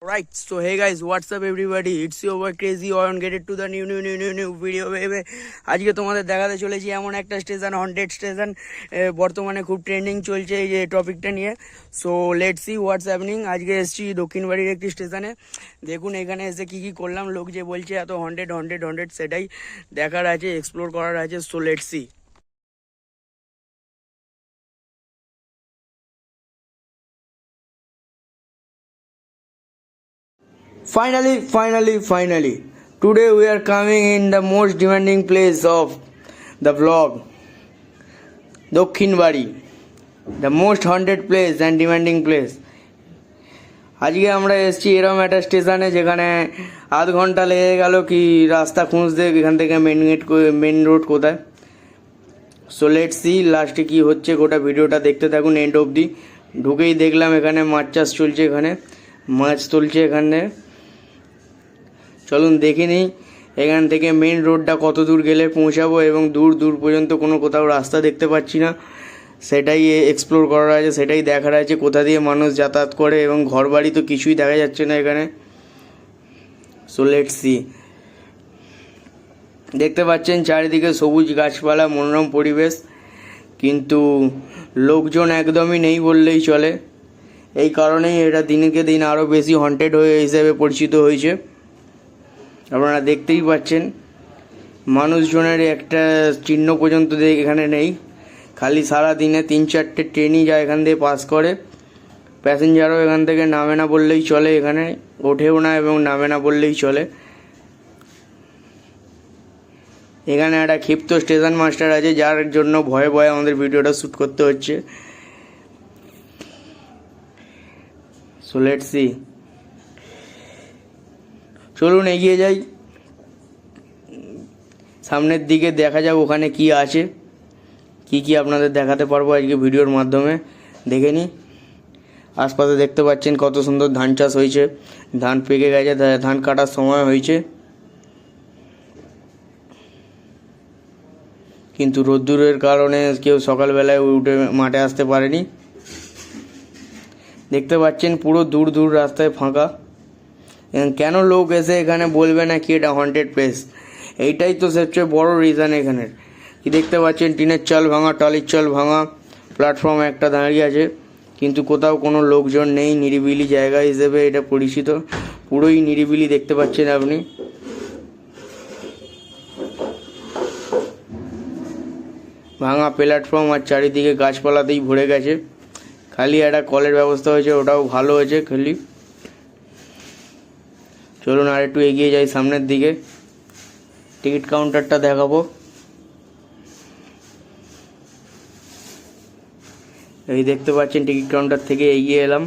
Right, so hey guys, what's up everybody? It's your boy Crazy on get it to the new video baby. আজকে তোমাদের দেখাতে চলেছি এমন একটা station, haunted station, বর্তমানে খুব ট্রেন্ডিং চলছে এই যে টপিকটা নিয়ে। So let's see what's happening. আজকে এসেছি দক্ষিণবাড়ির একটি স্টেশনে। দেখুন এখানে এসে কি করলাম, লোক যে বলছে এত হন্টেড সেটাই দেখার আছে, এক্সপ্লোর করার আছে। So let's see. Finally, today we are coming in the most demanding place of the vlog, Dokhinbari, the most haunted place and demanding place. আজকে আমরা এসেছি এরকম একটা স্টেশনে যেখানে আধ ঘন্টা লেগে গেল কি রাস্তা খুঁজতে, এখান থেকে মেন রোড কোথায়। সো লেটস সি লাস্টে কি হচ্ছে, গোটা ভিডিওটা দেখতে থাকুন এন্ড অবধি। ঢুকেই দেখলাম এখানে মাছ চাষ চলছে, এখানে মাছ তুলছে এখানে। চলুন দেখে নিই এখান থেকে মেন রোডটা কত দূর গেলে পৌঁছাবো, এবং দূর পর্যন্ত কোথাও রাস্তা দেখতে পাচ্ছি না, সেটাই এক্সপ্লোর করার আছে, সেটাই দেখার আছে। কোথা দিয়ে মানুষ যাতায়াত করে এবং ঘরবাড়ি তো কিছুই দেখা যাচ্ছে না এখানে। So let's see. দেখতে পাচ্ছেন চারিদিকে সবুজ গাছপালা, মনোরম পরিবেশ, কিন্তু লোকজন একদমই নেই বললেই চলে। এই কারণেই এটা দিনকে দিন আরও বেশি হন্টেড হিসেবে পরিচিত হয়েছে। আপনারা দেখতেই পাচ্ছেন মানুষজনের একটা চিহ্ন পর্যন্ত এখানে নেই। খালি সারা দিনে 3-4টে ট্রেনই যায় এখান দিয়ে পাস করে, প্যাসেঞ্জারও এখান থেকে নামে না বললেই চলে, এখানে ওঠেও না এবং নামে না বললেই চলে। এখানে একটা ক্ষিপ্ত স্টেশন মাস্টার আছে, যার জন্য ভয়ে ভয়ে আমাদের ভিডিওটা শ্যুট করতে হচ্ছে। সো লেটস সি, চলুন এগিয়ে যাই সামনের দিকে, দেখা যাক ওখানে কি আছে, কি আপনাদের দেখাতে পারবো আজকে ভিডিওর মাধ্যমে। দেখে নিই। আশপাশে দেখতে পাচ্ছেন কত সুন্দর ধান চাষ হয়েছে, ধান পেকে গেছে, ধান কাটার সময় হয়েছে, কিন্তু রোদ্দুরের কারণে কেউ সকালবেলায় উঠে মাঠে আসতে পারেনি। দেখতে পাচ্ছেন পুরো দূর রাস্তায় ফাঁকা। কেন লোক এসে এখানে বলবে না কি এটা হন্টেড প্লেস? এইটাই তো সবচেয়ে বড় রিজন এখানের। কি দেখতে পাচ্ছেন টিনের চাল ভাঙা, টালির চাল ভাঙা, প্ল্যাটফর্ম একটা দাঁড়িয়ে আছে, কিন্তু কোথাও কোনো লোকজন নেই। নিরিবিলি জায়গা হিসেবে এটা পরিচিত, পুরোই নিরিবিলি দেখতে পাচ্ছেন আপনি। ভাঙা প্ল্যাটফর্ম আর চারিদিকে গাছপালাতেই ভরে গেছে। খালি একটা কলের ব্যবস্থা হয়েছে, ওটাও ভালো হয়েছে খালি। চলুন আর একটু এগিয়ে যাই সামনের দিকে, টিকিট কাউন্টারটা দেখাবো। এই দেখতে পাচ্ছেন টিকিট কাউন্টার থেকে এগিয়ে এলাম,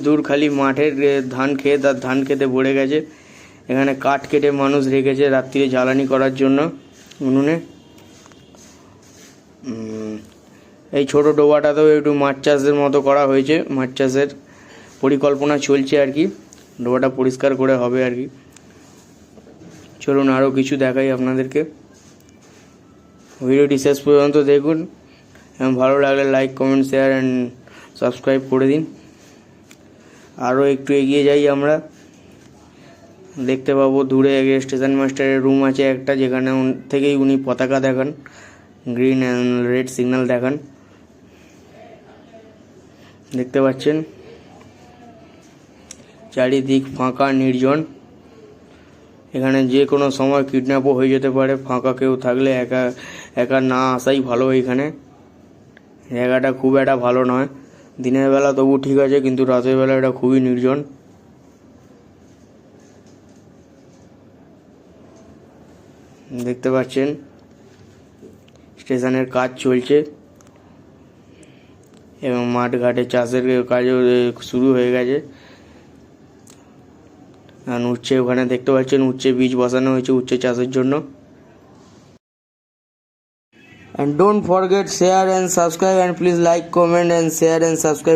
দূর খালি মাঠের ধান ক্ষেত আর ধান খেতে ভরে গেছে। এখানে কাঠ কেটে মানুষ রেখেছে রাত্রিরে জ্বালানি করার জন্য উনুনে। এই ছোট ডোবাটাতেও একটু মাছ চাষের মতো করা হয়েছে, মাছ চাষের পরিকল্পনা চলছে আর কি, ডোবাটা পরিষ্কার করে হবে আর কি। চলুন আরও কিছু দেখাই আপনাদেরকে, ভিডিওটি শেষ পর্যন্ত দেখুন এবং ভালো লাগলে like, comment, share and subscribe করে দিন। আরও একটু এগিয়ে যাই আমরা, দেখতে পাবো দূরে স্টেশন মাস্টারের রুম আছে একটা, যেখানে থেকেই উনি পতাকা দেখান, গ্রিন অ্যান্ড রেড সিগন্যাল দেখান। দেখতে পাচ্ছেন চারিদিক ফাঁকা নির্জন, এখানে যে কোনো সময় কিডন্যাপও হয়ে যেতে পারে। ফাঁকা কেউ থাকলে একা না আসাই ভালো। এখানে জায়গাটা খুব একটা ভালো নয়, দিনের বেলা তবু ঠিক আছে, কিন্তু রাতের বেলা এটা খুবই নির্জন। দেখতে পাচ্ছেন স্টেশনের কাজ চলছে এবং মাঠ ঘাটে চাষের কাজও শুরু হয়ে গেছে। আর উচ্ছে, ওখানে দেখতে পাচ্ছেন উচ্ছে বীজ বসানো হয়েছে উচ্ছে চাষের জন্য। And don't forget share and subscribe, and please like, comment and share and subscribe.